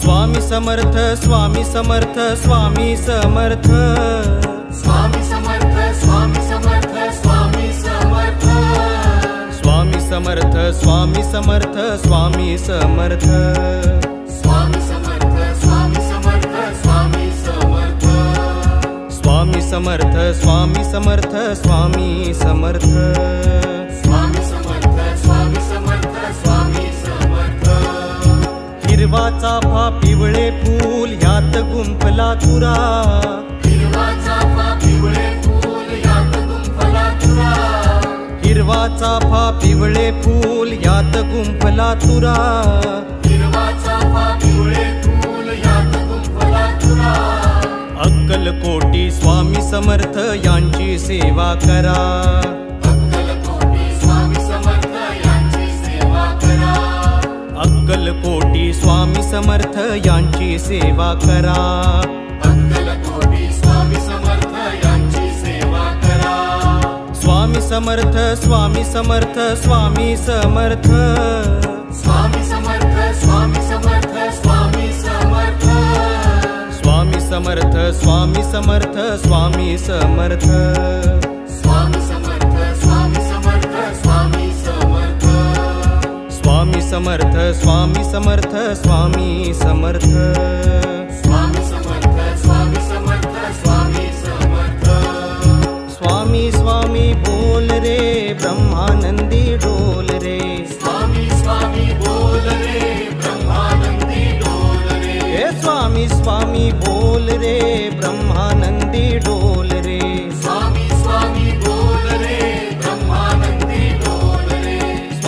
स्वामी समर्थ स्वामी समर्थ स्वामी समर्थ स्वामी समर्थ स्वामी समर्थ स्वामी समर्थ स्वामी समर्थ स्वामी समर्थ स्वामी समर्थ स्वामी समर्थ स्वामी समर्थ स्वामी समर्थ स्वामी समर्थ स्वामी समर्थ स्वामी समर्थ स्वामी समर्थ स्वामी समर्थ स्वामी समर्थ हिरवा चाफा पिवळे फूल यात गुंफला तुरा हिरवा चाफा पिवळे फूल यात गुंफला तुरा हिरवा चाफा पिवळे फूल यात गुंफला तुरा हिरवा चाफा पिवळे फूल यात गुंफला तुरा अक्कलकोटी स्वामी समर्थ यांची सेवा करा अक्कलकोटी स्वामी समर्थ यांची सेवा करा अक्कलकोटी स्वामी समर्थ यांची सेवा करा अक्कलकोटी स्वामी समर्थ यांची सेवा करा स्वामी समर्थ स्वामी समर्थ स्वामी समर्थ स्वामी समर्थ स्वामी समर्थ स्वामी समर्थ स्वामी समर्थ स्वामी समर्थ स्वामी समर्थ स्वामी समर्थ स्वामी समर्थ स्वामी समर्थ स्वामी समर्थ स्वामी समर्थ स्वामी समर्थ स्वामी समर्थ स्वामी समर्थ स्वामी समर्थ स्वामी स्वामी बोल रे ब्रह्मानंदी डोल रे स्वामी स्वामी बोल रे ब्रह्मानंदी डोल रे हे स्वामी स्वामी बोल रे ब्रह्मानंदी डोल रे स्वामी स्वामी बोल रे ब्रह्मानंदी डोल रे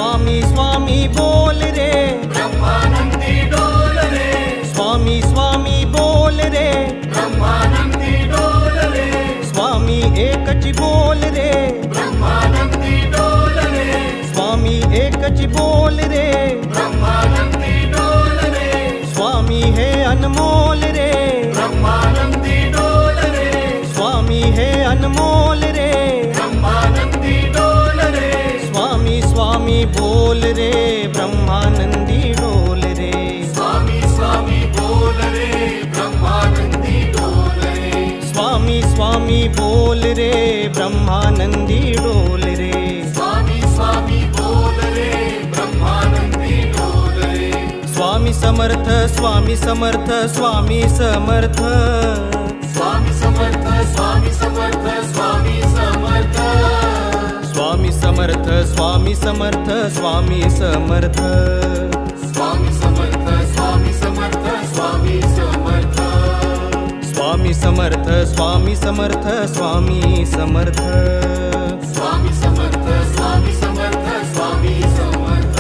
स्वामी स्वामी बोल रे ब्रह्मानंदी डोल रे स्वामी स्वामी बोल रे ब्रह्मानंदी डोल रे स्वामी एकच बोल रे ब्रह्मानंदी डोल रे स्वामी एकच बोल रे ब्रह्मानंदी डोल रे स्वामी हे अनमोल रे ब्रह्मानंदी डोल रे स्वामी हे अनमोल रे ब्रह्मानंदी डोल रे स्वामी स्वामी बोल रे ब्रह्मानंदी डोल रे स्वामी स्वामी बोल रे ब्रह्मानंदी डोल रे स्वामी स्वामी बोल रे ब्रह्मानंदी डोल रे स्वामी स्वामी बोल रे ब्रह्मानंदी डोल रे स्वामी समर्थ स्वामी समर्थ स्वामी समर्थ स्वामी समर्थ स्वामी समर्थ स्वामी समर्थ स्वामी समर्थ स्वामी समर्थ स्वामी समर्थ स्वामी समर्थ स्वामी समर्थ स्वामी समर्थ स्वामी समर्थ स्वामी समर्थ स्वामी समर्थ स्वामी समर्थ स्वामी समर्थ स्वामी समर्थ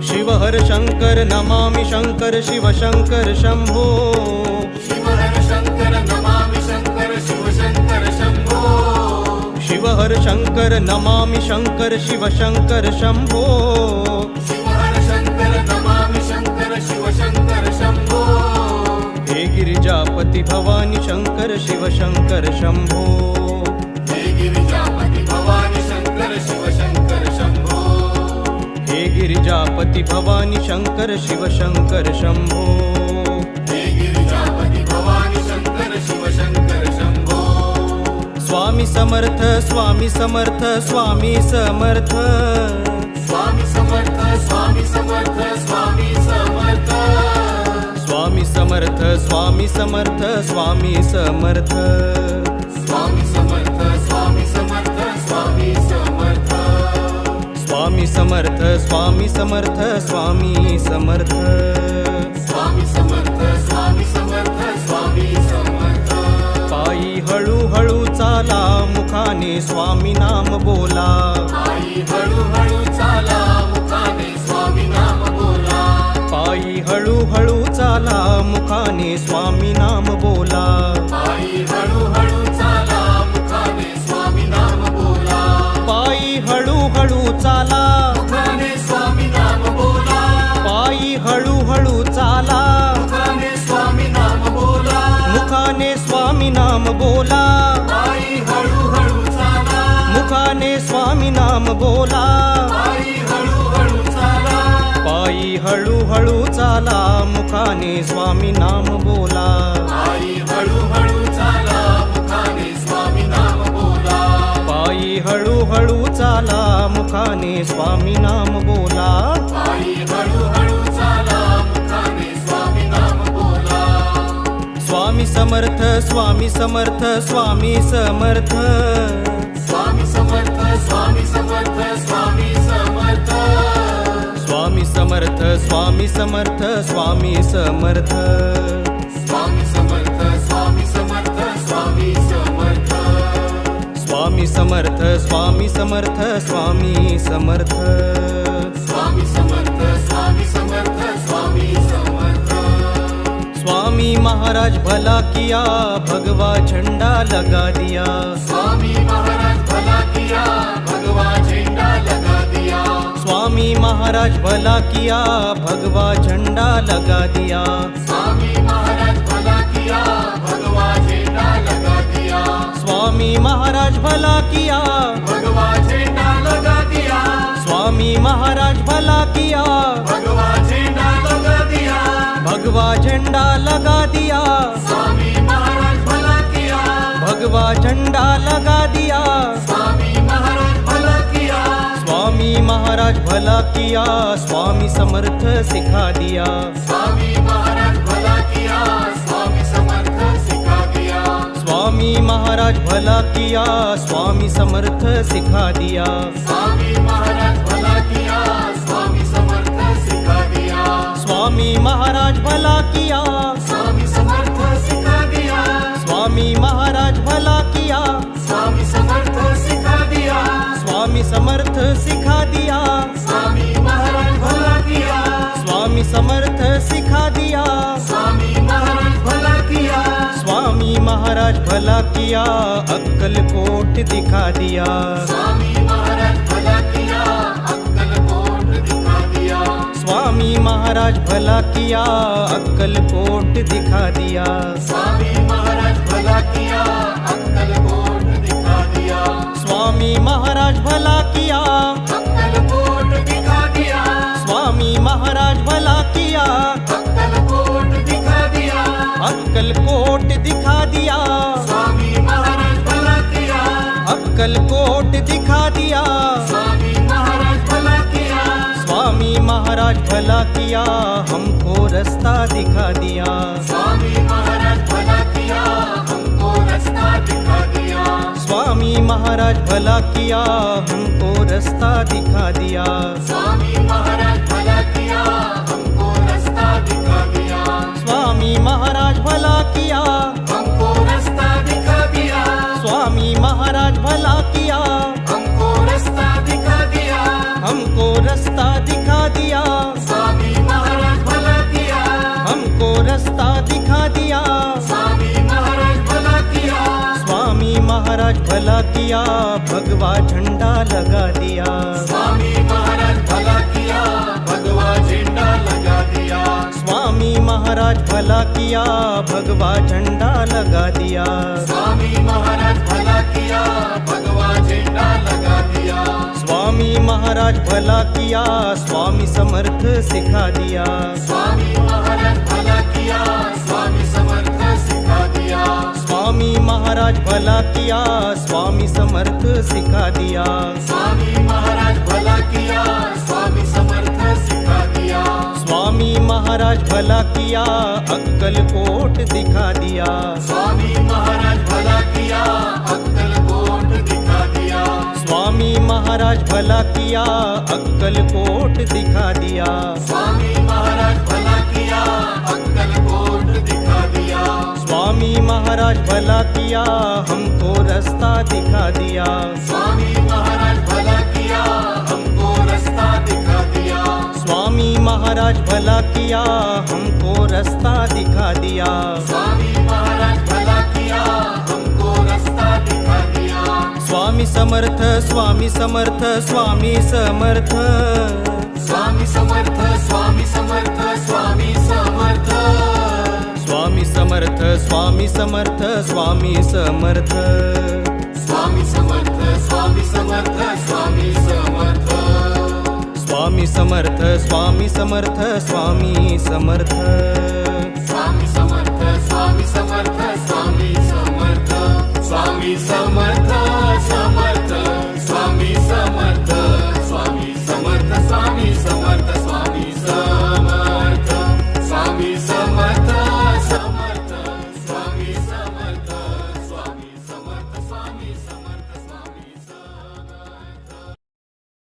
शिव हर शंकर नमामि शंकर शिव शंकर शंभो शिव हर शंकर नमामि शंकर शिव शंकर शंभो शिव हर शंकर नमामि शंकर शिव शंकर शंभो शिव हर शंकर नमामि शंकर शिव शंकर शंभो हे गिरिजापति भवानी शंकर शिव शंकर शंभो हे गिरिजापति भवानी शंकर शिव शंकर शंभो हे गिरिजापति भवानी शंकर शिव शंकर शंभो हे गिरिजापति भवानी शंकर शिव शंकर शंभो स्वामी समर्थ स्वामी समर्थ स्वामी समर्थ स्वामी समर्थ स्वामी समर्थ स्वामी समर्थ स्वामी समर्थ स्वामी समर्थ स्वामी समर्थ स्वामी समर्थ स्वामी समर्थ स्वामी समर्थ स्वामी समर्थ स्वामी समर्थ स्वामी समर्थ स्वामी समर्थ स्वामी समर्थ स्वामी समर्थ पायी हळूहळू चाला मुखाने स्वामी नाम बोला आई हळूहळू चाला मुखाने स्वामी नाम बोला पायी हळूहळू चाला मुखाने स्वामी नाम बोला आई हळूहळू चाला मुखाने स्वामी नाम बोला पायी हळूहळू चाला मुखाने स्वामी नाम बोला पायी हळूहळू चाला मुखाने स्वामी नाम बोला मुखाने स्वामी नाम बोला आई हळूहळू चाला मुखाने स्वामी नाम बोला आई हळूहळू चाला पायी हळू हळूहळू चाला मुखाने स्वामी नाम बोला. पायी हळूहळू चाला मुखाने स्वामी नाम बोला. पायी हळूहळू चाला मुखाने स्वामी नाम बोला. पायी हळूहळू चाला मुखाने स्वामी नाम बोला. स्वामी समर्थ स्वामी समर्थ स्वामी समर्थ. स्वामी समर्थ स्वामी समर्थ स्वामी समर्थ. स्वामी समर्थ स्वामी समर्थ स्वामी समर्थ. स्वामी समर्थ स्वामी समर्थ स्वामी समर्थ. स्वामी समर्थ स्वामी समर्थ स्वामी समर्थ. स्वामी समर्थ स्वामी समर्थ स्वामी समर्थ. स्वामी महाराज भला किया भगवा झंडा लगा दिया. स्वामी महाराज भला किया भगवा झंडा लगा दिया. स्वामी महाराज भला किया भगवा झंडा लगा दिया. स्वामी महाराज भला किया भगवा झंडा लगा दिया. स्वामी महाराज भला किया. भगवा झंडा लगा दिया. स्वामी महाराज भला किया. भगवा झंडा लगा दिया. भगवा झंडा लगा दिया. स्वामी महाराज भला किया. भगवा झंडा लगा दिया. स्वामी महाराज भला किया. स्वामी महाराज भला किया स्वामी समर्थ सिखा दिया. स्वामी महाराज भला किया स्वामी समर्थ सिखा दिया. स्वामी महाराज भला किया स्वामी समर्थ सिखा दिया. स्वामी महाराज भला किया स्वामी समर्थ सिखा दिया. स्वामी महाराज भला किया. स्वामी समर्थ सिखा दिया. स्वामी महाराज भला किया. स्वामी समर्थ सिखा दिया. स्वामी समर्थ सिखा दिया. स्वामी महाराज भला किया. स्वामी समर्थ सिखा दिया. स्वामी महाराज भला किया. स्वामी महाराज भला किया अक्कलकोट दिखा दिया. स्वामी महाराज भला किया अक्कलकोट दिखा दिया. स्वामी महाराज भला किया अक्कलकोट दिखा दिया. स्वामी महाराज भला किया अक्कलकोट दिखा दिया. स्वामी महाराज भला किया. अक्कलकोट दिखा दिया. स्वामी महाराज भला किया अक्कलकोट दिखा दिया. अक्कलकोट दिखा दिया. स्वामी महाराज भला किया. अक्कलकोट दिखा दिया. स्वामी महाराज भला किया. स्वामी महाराज भला किया हमको रास्ता दिखा दिया. स्वामी महाराज भला किया हमको रास्ता दिखा दिया. स्वामी महाराज भला किया हमको रास्ता दिखा दिया. स्वामी महाराज भला किया हमको रास्ता दिखा दिया. स्वामी महाराज भला किया. हमको रास्ता दिखा दिया. स्वामी महाराज भला किया हमको रास्ता दिखा दिया. हमको रास्ता दिखा दिया. स्वामी महाराज भला किया. हमको रास्ता दिखा दिया. स्वामी महाराज भला किया. स्वामी महाराज भला किया भगवा झंडा लगा दिया. स्वामी महाराज भला किया भगवा झंडा लगा दिया. स्वामी महाराज भला किया भगवा झंडा लगा दिया. स्वामी महाराज भला किया भगवा झंडा लगा दिया. स्वामी महाराज भला किया स्वामी समर्थ सिखा दिया. स्वामी महाराज भला किया स्वामी समर्थ सिखा दिया. स्वामी महाराज भला किया स्वामी समर्थ सिखा दिया. स्वामी महाराज भला किया स्वामी समर्थ सिखा दिया. स्वामी महाराज भला किया अक्कलकोट दिखा दिया. स्वामी महाराज भला किया अक्कलकोट दिखा दिया. स्वामी महाराज भला किया अक्कलकोट दिखा दिया. स्वामी महाराज भला किया अक्कलकोट दिखा दिया. स्वामी महाराज भला किया हमको रास्ता दिखा दिया. स्वामी महाराज भला किया हमको रास्ता दिखा दिया. स्वामी महाराज भला किया हमको रास्ता दिखा दिया. स्वामी महाराज भला किया हमको रास्ता दिखा दिया. स्वामी समर्थ स्वामी समर्थ स्वामी समर्थ. स्वामी समर्थ स्वामी समर्थ स्वामी समर्थ. स्वामी समर्थ स्वामी समर्थ स्वामी समर्थ. स्वामी समर्थ स्वामी समर्थ स्वामी समर्थ. स्वामी समर्थ स्वामी समर्थ स्वामी समर्थ स्वामी समर्थ स्वामी समर्थ स्वामी समर्थ स्वामी समर्थ समर्थ स्वामी समर्थ स्वामी समर्थ स्वामी समर्थ स्वामी समर्थ स्वामी समर्थ समर्थ स्वामी समर्थ